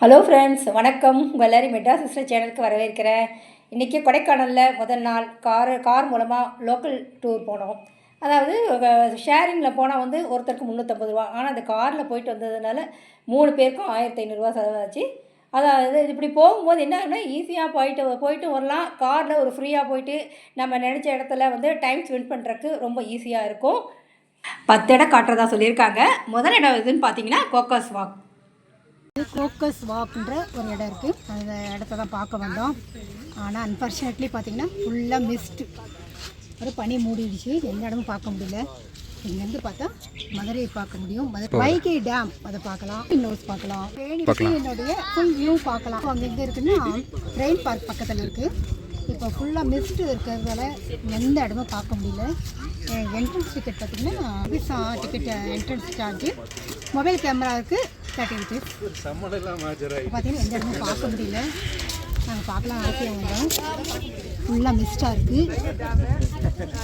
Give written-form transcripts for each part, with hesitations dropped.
Hello friends, வணக்கம். உங்கள் எல்லோரும் மெட்ராஸ் சிஸ்டர் சேனலுக்கு வரவேற்கிறேன். இன்றைக்கி கொடைக்கானலில் முதல் நாள் கார் மூலமாக லோக்கல் டூர் போனோம். அதாவது ஷேரிங்கில் போனால் வந்து ஒருத்தருக்கு 350 ரூபா. ஆனால் அந்த காரில் போயிட்டு வந்ததுனால 3 பேருக்கும் 1500 செலவாச்சு. அதாவது இப்படி போகும்போது என்ன ஆகுனா, ஈஸியாக போயிட்டு வரலாம். காரில் ஒரு ஃப்ரீயாக போயிட்டு நம்ம நினச்ச இடத்துல வந்து டைம் ஸ்பெண்ட் பண்ணுறதுக்கு ரொம்ப ஈஸியாக இருக்கும். 10 இடம் காட்டுறதா சொல்லியிருக்காங்க. முதல் இடம் எதுன்னு பார்த்தீங்கன்னா கோக்கஸ் வாக். கோக்கஸ் வாக்ன்ற ஒரு இடம் இருக்குது. அந்த இடத்த தான் பார்க்க வந்தோம். ஆனால் அன்ஃபார்ச்சுனேட்லி பார்த்திங்கன்னா ஃபுல்லாக மிஸ்ட்டு, ஒரு பனி மூடிடுச்சு. எந்த இடமும் பார்க்க முடியல. இங்கேருந்து பார்த்தா மதுரையை பார்க்க முடியும். வைகை டேம் அதை பார்க்கலாம், இன்னோஸ் பார்க்கலாம், என்னுடைய ஃபுல் வியூ பார்க்கலாம். அங்கே எங்கே இருக்குன்னா ரெயின் பார்க் பக்கத்தில் இருக்குது. இப்போ ஃபுல்லாக மிஸ்ட்டு இருக்கிறதால எந்த இடமும் பார்க்க முடியல. என்ட்ரன்ஸ் டிக்கெட் பார்த்திங்கன்னா visa ticket entrance charge, mobile கேமராவுக்கு 30 rupees. பார்த்திங்கன்னா எந்த இடமும் பார்க்க முடியல. நாங்கள் பார்க்கலாம் ஆசையாக வந்தோம். ஃபுல்லாக மிஸ்டாக இருக்குது.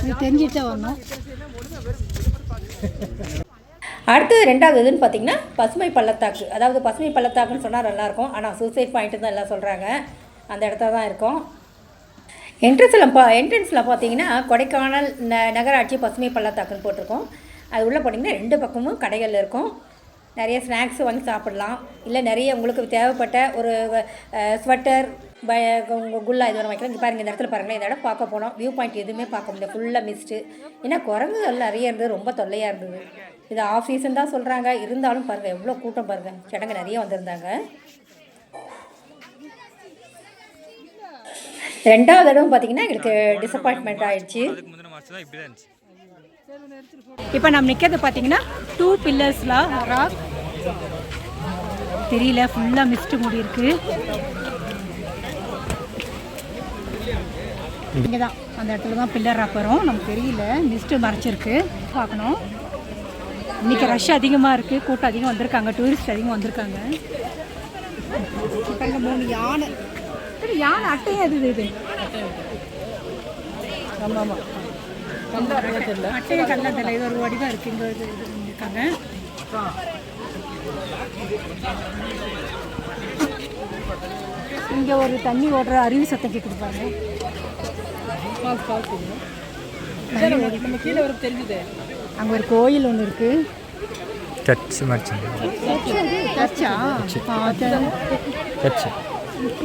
இது தெரிஞ்சுட்டு வரணும். அடுத்தது ரெண்டாவது எதுன்னு பார்த்தீங்கன்னா பசுமை பள்ளத்தாக்கு. அதாவது பசுமை பள்ளத்தாக்குன்னு சொன்னால் நல்லாயிருக்கும், ஆனால் சூசைட் பாயிண்ட்டு தான் எல்லாம் சொல்கிறாங்க. அந்த இடத்துல தான் இருக்கோம். என்ட்ரன்ஸில் பார்த்தீங்கன்னா கொடைக்கானல் நகராட்சி பசுமை பள்ளத்தாக்குன்னு போட்டிருக்கோம். அது உள்ளே போட்டிங்கன்னா 2 பக்கமும் கடைகள் இருக்கும். நிறைய ஸ்நாக்ஸ் வாங்கி சாப்பிட்லாம். இல்லை நிறைய உங்களுக்கு தேவைப்பட்ட ஒரு ஸ்வெட்டர், குல்லா இது வரை வைக்கலாம். இங்கே பாருங்கள், இந்த இடத்துல பாருங்களேன். இந்த இடம் பார்க்க போனோம். வியூ பாயிண்ட் எதுவுமே பார்க்க முடியல, ஃபுல்லாக மிஸ்ட்டு. ஏன்னா குரங்குகள் நிறைய இருந்தது, ரொம்ப தொல்லையாக இருந்தது. இது ஆஃப் சீசன் தான் சொல்கிறாங்க. இருந்தாலும் பாருங்கள் எவ்வளோ கூட்டம் பாருங்கள். ஜனங்க நிறைய வந்திருந்தாங்க. ரெண்டாவது இடம் பார்த்திங்கன்னா எங்களுக்கு டிசப்பாயின்மெண்ட் ஆகிடுச்சு. இப்போ நம்ம நிற்கிறது பார்த்தீங்கன்னா 2 பில்லர்ஸில் ராக் தெரியல, ஃபுல்லாக மிஸ்ட்டு மூடி இருக்குது. இங்கே தான் அந்த இடத்துல தான் பில்லர் ராக் வரும். நமக்கு தெரியல, மிஸ்ட்டு மறைச்சிருக்கு. பார்க்கணும். இன்றைக்கி ரஷ் அதிகமாக இருக்குது, கூட்டம் அதிகம் வந்திருக்காங்க, டூரிஸ்ட் அதிகம் வந்திருக்காங்க. இப்போ இங்கே 3 யானை. யானை அட்டையே அது இது. ஆமாம் ஆமாம், அட்டையை கல்லா தெரியல. இது ஒரு வடிவாக இருக்குது. இங்கே இது இருக்காங்க. இங்கே ஒரு தண்ணி ஓடுற அருவி சத்தம் கேட்குறாங்க. கீழே ஒரு தெரிஞ்சுது. அங்கே ஒரு கோயில் ஒன்று இருக்குது.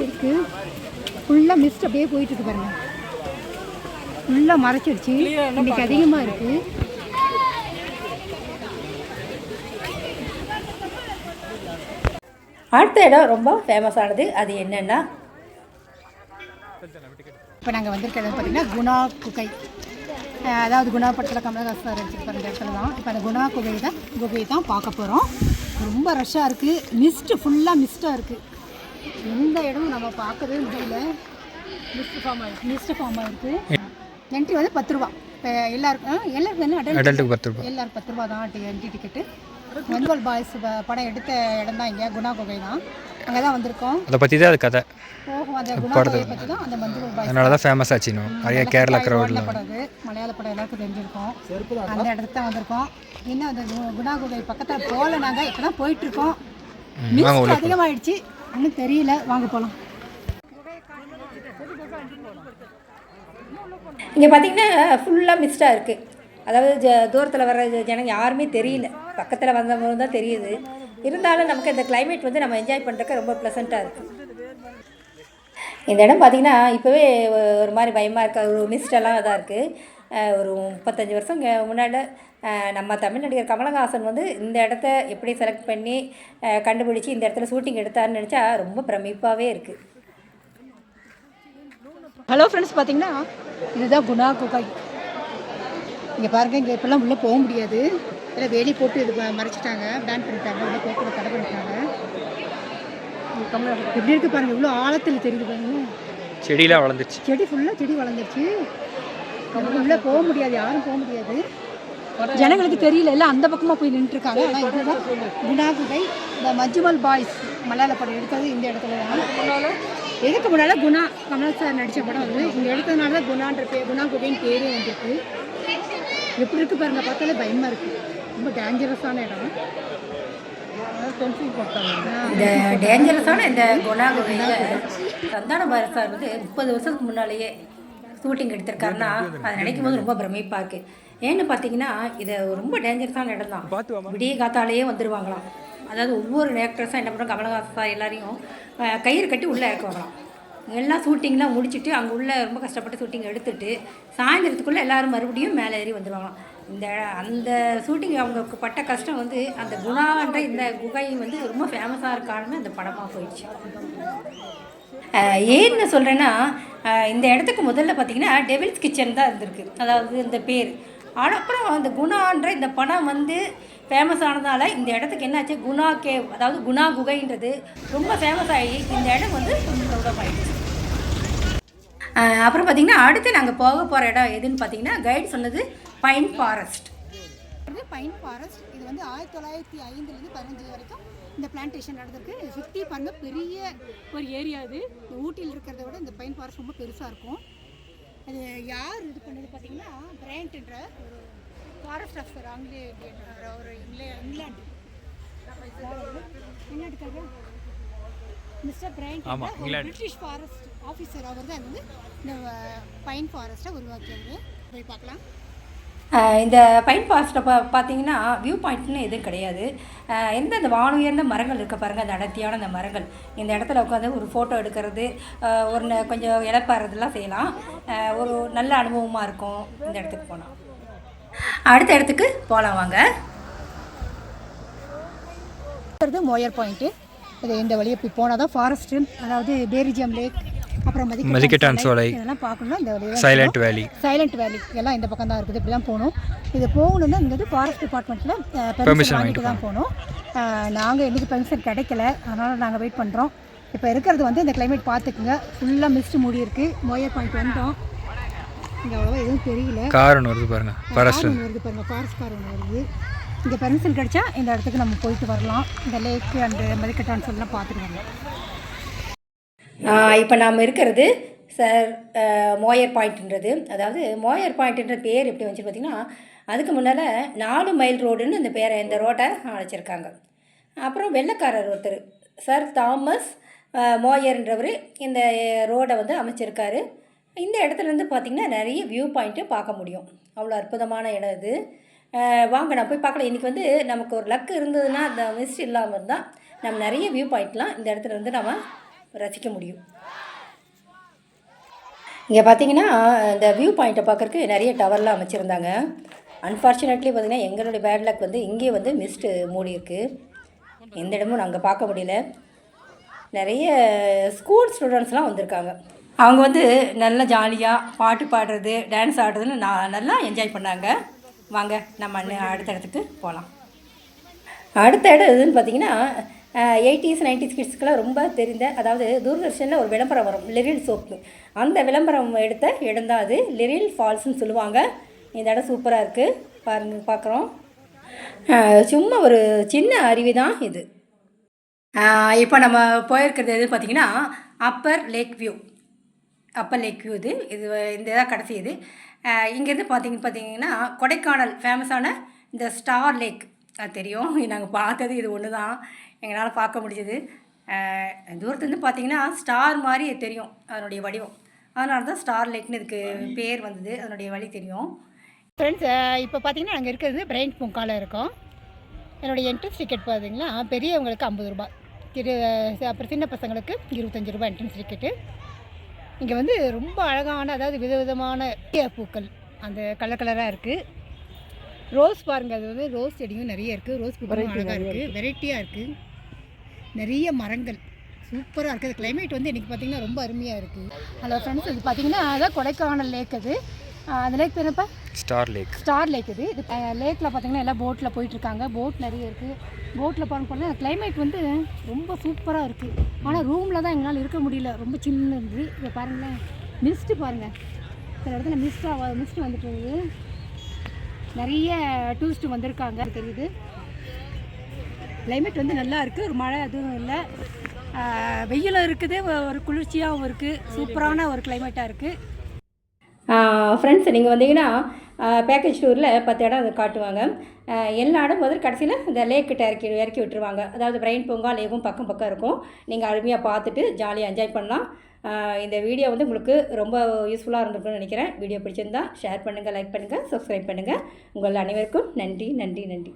இருக்கு. ஃபுல்லாக மிஸ்ட் அப்படியே போயிட்டு இருக்கு பாருங்க. ஃபுல்லாக மறைச்சிடுச்சு. இன்னைக்கு அதிகமாக இருக்கு. அடுத்த இடம் ரொம்ப ஃபேமஸானது. அது என்னென்னா, இப்போ நாங்கள் வந்திருக்கிறது பார்த்தீங்கன்னா குணா குகை. அதாவது குணா படத்தில் கமலஹாசன் வச்சுருப்பார் இந்த இடத்துல தான். இப்போ அந்த குணா குகையை தான் பார்க்க போகிறோம். ரொம்ப ரஷ்ஷாக இருக்குது. மிஸ்ட்டு ஃபுல்லாக மிஸ்ட்டாக இருக்குது. எந்த இடமும் நம்ம பார்க்கவே முடியல. மிஸ்ட் ஃபார்ம் ஆகிருக்கு. என்ட்ரி வந்து 10 ரூபா. இப்போ எல்லாருக்கும் என்ன அடல்ட்டுக்கு 10 ரூபா. எல்லாருக்கும் 10 ரூபா தான் என்ட்ரி டிக்கெட்டு. மஞ்சுவல் பாய்ஸ் படம் எடுத்த இடம் தான் இங்கே குணா குகை தான். அங்கே தான் வந்திருக்கோம். அதை பற்றி தான் அது கதை. அந்த குணா குகையை பற்றி தான் அந்த மஞ்சுவல் பாய்ஸ். அதனால தான் ஃபேமஸ் ஆச்சு. நிறைய கேரளா க்ரௌட்ல படம், மலையாள படம் எல்லாருக்கும் தெரிஞ்சிருக்கோம். அந்த இடத்துக்கு தான் வந்திருக்கோம். இன்னும் அந்த குணா குகை பக்கத்தில் போகல. நாங்கள் இப்போ தான் போயிட்டுருக்கோம். மிஸ்ட் அதிகமாகிடுச்சு. ஒன்றும் தெரியல, வாங்க போகலாம். இங்கே பார்த்திங்கன்னா ஃபுல்லாக மிஸ்டாக இருக்குது. அதாவது தூரத்தில் வர்ற ஜனங்க யாருமே தெரியல. பக்கத்தில் வந்தவங்க தான் தெரியுது. இருந்தாலும் நமக்கு இந்த கிளைமேட் வந்து நம்ம என்ஜாய் பண்ணுறதுக்கு ரொம்ப ப்ளசண்ட்டாக இருக்குது. இந்த இடம் பார்த்திங்கன்னா இப்போவே ஒரு மாதிரி பயமாக இருக்குது. ஒரு மிஸ்டெல்லாம் இதாக இருக்குது. ஒரு 35 வருஷம் முன்னாடி நம்ம தமிழ் நடிகர் கமலஹாசன் வந்து இந்த இடத்த எப்படி செலக்ட் பண்ணி கண்டுபிடிச்சி இந்த இடத்துல ஷூட்டிங் எடுத்தாருன்னு நினச்சா ரொம்ப பிரமிப்பாகவே இருக்குது. ஹலோ ஃப்ரெண்ட்ஸ், பார்த்தீங்கன்னா இதுதான் குணா குகை. இங்கே பாருங்கள், இங்கே இப்போல்லாம் உள்ளே போக முடியாது. இல்லை வேலி போட்டு இது மறைச்சிட்டாங்க, பேன் பண்ணிட்டாங்க. உள்ளே போக தடை பண்ணிட்டாங்க. எப்படி இருக்குது பாருங்கள், இவ்வளோ ஆழத்தில் தெரியுது பாருங்க. செடியெலாம் வளர்ந்துச்சு. செடி ஃபுல்லாக செடி வளர்ந்துருச்சு. உள்ளே போக முடியாது, யாரும் போக முடியாது. ஜனங்களுக்கு தெரியல, எல்லாம் அந்த பக்கமாக போய் நின்றுருக்காங்க. ஆனால் இதுதான் குணா குகை. இந்த மஞ்சுவல் பாய்ஸ் மலையாள படம் எடுத்தது இந்த இடத்துல தான். எதுக்கு முன்னால் குணா கமலஹாசன் நடித்த படம் அது இங்கே எடுத்ததுனால தான் குணா குகைன்னு பேரே வந்துருக்கு. எப்படி இருக்குது பாருங்கள், பார்த்தாலே பயமாக இருக்குது. ரொம்ப டேஞ்சரஸான இடம். இந்த டேஞ்சரஸான இந்த குணா குகையில் சந்தான பாரத் சார் வந்து 30 வருஷத்துக்கு முன்னாலேயே ஷூட்டிங் எடுத்திருக்காருன்னா அதை நினைக்கும் போது ரொம்ப பிரமிப்பாக இருக்குது. ஏன்னு பார்த்தீங்கன்னா இது ரொம்ப டேஞ்சரஸான இடம் தான். விடிய காத்தாலேயே வந்துடுவாங்களாம். அதாவது ஒவ்வொரு ஆக்ட்ரஸாக என்ன பண்ணுறோம், கமலஹாசன் சார் எல்லாரையும் கயிறு கட்டி உள்ளே இறக்குவாங்களாம். எல்லாம் ஷூட்டிங்லாம் முடிச்சுட்டு அங்கே உள்ள ரொம்ப கஷ்டப்பட்டு ஷூட்டிங் எடுத்துட்டு சாயந்தரத்துக்குள்ளே எல்லோரும் மறுபடியும் மேலே ஏறி வந்துடுவாங்களாம். அந்த ஷூட்டிங் அவங்களுக்கு பட்ட கஷ்டம் வந்து அந்த குணான்ற இந்த குகை வந்து ரொம்ப ஃபேமஸாக இருக்கான்னு அந்த படமாக போயிடுச்சு. ஏன்னு சொல்கிறேன்னா இந்த இடத்துக்கு முதல்ல பார்த்திங்கன்னா டெவில்ஸ் கிச்சன் தான் இருந்திருக்கு, அதாவது இந்த பேர். அப்புறம் அந்த குணான்ற இந்த படம் வந்து ஃபேமஸ் ஆனதால் இந்த இடத்துக்கு என்னாச்சு, குணா கேவ் அதாவது குணா குகைன்றது ரொம்ப ஃபேமஸ் ஆகி இந்த இடம் வந்து ஆகிடுச்சு. அப்புறம் பார்த்திங்கன்னா அடுத்து நாங்கள் போக போகிற இடம் எதுன்னு பார்த்தீங்கன்னா கைடு சொன்னது பைன் ஃபாரஸ்ட். பைன் ஃபாரஸ்ட் இது வந்து 1905 15 வரைக்கும் இந்த பிளான்டேஷன் நடந்திருக்கு. சுற்றி பாருங்க பெரிய ஒரு ஏரியா. இது ஊட்டியில் இருக்கிறத விட இந்த பைன் ஃபாரஸ்ட் ரொம்ப பெருசாக இருக்கும். அது யார் இது பண்ணது பார்த்தீங்கன்னா பிரையண்ட்ன்ற ஒரு ஃபாரஸ்ட் ஆஃபீஸர், ஆங்கிலேயன், ஒரு இங்கிலாந்துக்காக mister Bryant British forest officer. அவர் தான் வந்து இந்த பைன் ஃபாரஸ்ட்டை உருவாக்கியது. போய் பார்க்கலாம். இந்த பைன் ஃபாரஸ்ட்டை பார்த்தீங்கன்னா வியூ பாயிண்ட்னு எதுவும் கிடையாது. இந்த வான உயர்ந்த மரங்கள் இருக்க பாருங்கள், அந்த அடர்த்தியான அந்த மரங்கள். இந்த இடத்துல உட்காந்து ஒரு ஃபோட்டோ எடுக்கிறது, ஒரு கொஞ்சம் இழப்பாறதெல்லாம் செய்யலாம். ஒரு நல்ல அனுபவமாக இருக்கும் இந்த இடத்துக்கு போனால். அடுத்த இடத்துக்கு போகலாம் வாங்க. மோயர் பாயிண்ட்டு. இது இந்த வழியை போய் போனால் தான் ஃபாரஸ்ட்டு, அதாவது பேரிஜியம் லேக், அப்புறம் மதிக்கட்டான் சோலை, இதெல்லாம் பார்க்கணும். இந்த வழியாக சைலண்ட் வேலி எல்லாம் இந்த பக்கம் தான் இருக்குது. இப்படி தான் போகணும். இது போகணுன்னா இங்கே ஃபாரஸ்ட் டிபார்ட்மெண்ட்டில் பெர்மிஷன் வாங்கிட்டு தான் போகணும். நாங்கள் இன்றைக்கி பெர்மிஷன் கிடைக்கல, அதனால் நாங்கள் வெயிட் பண்ணுறோம். இப்போ இருக்கிறது வந்து இந்த கிளைமேட் பார்த்துக்குங்க, ஃபுல்லாக மிஸ்ட் மூடி இருக்குது. மோயர் பாயிண்ட் வந்தோம். இங்கே அவ்வளோவா எதுவும் தெரியல. கார் ஒன்று வருது பாருங்கள், ஃபாரஸ்ட் கார் ஒன்று வருது. இங்கே பெர்மிஷன் கிடைச்சா இந்த இடத்துக்கு நம்ம போயிட்டு வரலாம். இந்த லேக்கு அந்த மதிக்கட்டான்னு சொல்லலாம் பார்த்துட்டு வரலாம். இப்போ நாம் இருக்கிறது சார் மோயர் பாயிண்ட்ன்றது. அதாவது மோயர் பாயிண்ட்ன்ற பேர் எப்படி வந்துச்சு பார்த்திங்கன்னா, அதுக்கு முன்னால் 4 மைல் ரோடுன்னு இந்த பேரை இந்த ரோட்டை அழைச்சிருக்காங்க. அப்புறம் வெள்ளைக்காரர் ஒருத்தர் சார் தாமஸ் மோயர்ன்றவர் இந்த ரோடை வந்து அமைச்சிருக்காரு. இந்த இடத்துலேருந்து பார்த்திங்கன்னா நிறைய வியூ பாயிண்ட்டு பார்க்க முடியும். அவ்வளோ அற்புதமான இடம் இது. வாங்க நான் போய் பார்க்கலாம். இன்றைக்கி வந்து நமக்கு ஒரு லக்கு இருந்ததுன்னா, அந்த மிஸ்ட் இல்லாமல் இருந்தால் நம்ம நிறைய வியூ பாயிண்ட்லாம் இந்த இடத்துல வந்து நம்ம ரசிக்க முடியும். இங்கே பார்த்தீங்கன்னா இந்த வியூ பாயிண்ட்டை பார்க்குறதுக்கு நிறைய டவர்லாம் அமைச்சிருந்தாங்க. அன்ஃபார்ச்சுனேட்லி பார்த்திங்கன்னா எங்களுடைய பேட் லக் வந்து இங்கே வந்து மிஸ்ட்டு மூடி இருக்குது. எந்த இடமும் நாங்கள் பார்க்க முடியல. நிறைய ஸ்கூல் ஸ்டூடெண்ட்ஸ்லாம் வந்திருக்காங்க. அவங்க வந்து நல்லா ஜாலியாக பாட்டு பாடுறது, டான்ஸ் ஆடுறதுன்னு நல்லா என்ஜாய் பண்ணாங்க. வாங்க நம்ம அடுத்த இடத்துக்கு போகலாம். அடுத்த இடம் எதுன்னு பார்த்தீங்கன்னா 80s 90s கிட்ஸ்க்கெலாம் ரொம்ப தெரிந்த, அதாவது தூர்தர்ஷனில் ஒரு விளம்பரம் வரும், லிரில் சோப்பு. அந்த விளம்பரம் எடுத்த இடம் தான் அது. லிரில் ஃபால்ஸ்ன்னு சொல்லுவாங்க. இந்த இடம் சூப்பராக இருக்குது பாருங்க, பார்க்குறோம். சும்மா ஒரு சின்ன அருவி தான் இது. இப்போ நம்ம போயிருக்கிறது எதுன்னு பார்த்தீங்கன்னா அப்பர் லேக் வியூ இது இந்த இதாக கடைசி இது. இங்கேருந்து பார்த்தீங்கன்னா கொடைக்கானல் ஃபேமஸான இந்த ஸ்டார் லேக் தெரியும். நாங்கள் பார்த்தது இது ஒன்று தான் எங்களால் பார்க்க முடிஞ்சது. தூரத்துலேருந்து பார்த்தீங்கன்னா ஸ்டார் மாதிரி தெரியும் அதனுடைய வடிவம். அதனால தான் ஸ்டார் லேக்னு இதுக்கு பேர் வந்தது. அதனுடைய வழி தெரியும். ஃப்ரெண்ட்ஸ், இப்போ பார்த்தீங்கன்னா நாங்கள் இருக்கிறது பிரைன் பூங்காவில் இருக்கோம். என்னுடைய என்ட்ரன்ஸ் டிக்கெட் பார்த்தீங்கன்னா பெரியவங்களுக்கு 50 ரூபா, அப்புறம் சின்ன பசங்களுக்கு 25 ரூபா என்ட்ரன்ஸ் டிக்கெட்டு. இங்கே வந்து ரொம்ப அழகான, அதாவது விதவிதமான பூக்கள் அந்த கலராக இருக்குது. ரோஸ் பாருங்கள், அது வந்து ரோஸ் செடியும் நிறைய இருக்குது. ரோஸ் பூக்களும் அழகாக இருக்குது, வெரைட்டியாக இருக்குது. நிறைய மரங்கள் சூப்பராக இருக்குது. கிளைமேட் வந்து இன்றைக்கி பார்த்திங்கன்னா ரொம்ப அருமையாக இருக்குது. ஹலோ ஃப்ரெண்ட்ஸ், இது பார்த்திங்கன்னா அதான் கொடைக்கானல் லேக். அது அந்த லேக் பேர் என்னப்பா? ஸ்டார் லேக். இது லேக்கில் பார்த்திங்கன்னா எல்லாம் போட்டில் போயிட்டுருக்காங்க. போட் நிறைய இருக்குது. போட்டில் போனால் கிளைமேட் வந்து ரொம்ப சூப்பராக இருக்குது. ஆனால் ரூமில் தான் எங்களால் இருக்க முடியல, ரொம்ப சின்ன இருந்து. இப்போ பாருங்களேன், மிஸ்ட்டு பாருங்கள், சில இடத்துல மிஸ்ட் வந்துட்டு இருக்குது. நிறைய டூரிஸ்ட்டு வந்திருக்காங்க தெரியுது. கிளைமேட் வந்து நல்லா இருக்குது, ஒரு மழை எதுவும் இல்லை, வெயிலும் இருக்குது, ஒரு குளிர்ச்சியாகவும் இருக்குது. சூப்பரான ஒரு கிளைமேட்டாக இருக்குது. ஃப்ரெண்ட்ஸ், நீங்கள் வந்தீங்கன்னா பேக்கேஜ் டூரில் 10 இடம் அதை காட்டுவாங்க. எல்லா இடம் முதல் கடைசியில் இந்த லேக்கிட்ட இறக்கி விட்டுருவாங்க. அதாவது பிரைன் பூங்கா லேக்கும் பக்கம் பக்கம் இருக்கும். நீங்கள் அருமையாக பார்த்துட்டு ஜாலியாக என்ஜாய் பண்ணலாம். இந்த வீடியோ வந்து உங்களுக்கு ரொம்ப யூஸ்ஃபுல்லாக இருந்திருக்குன்னு நினைக்கிறேன். வீடியோ பிடிச்சிருந்தா ஷேர் பண்ணுங்கள், லைக் பண்ணுங்கள், சப்ஸ்கிரைப் பண்ணுங்கள். உங்கள் அனைவருக்கும் நன்றி நன்றி நன்றி.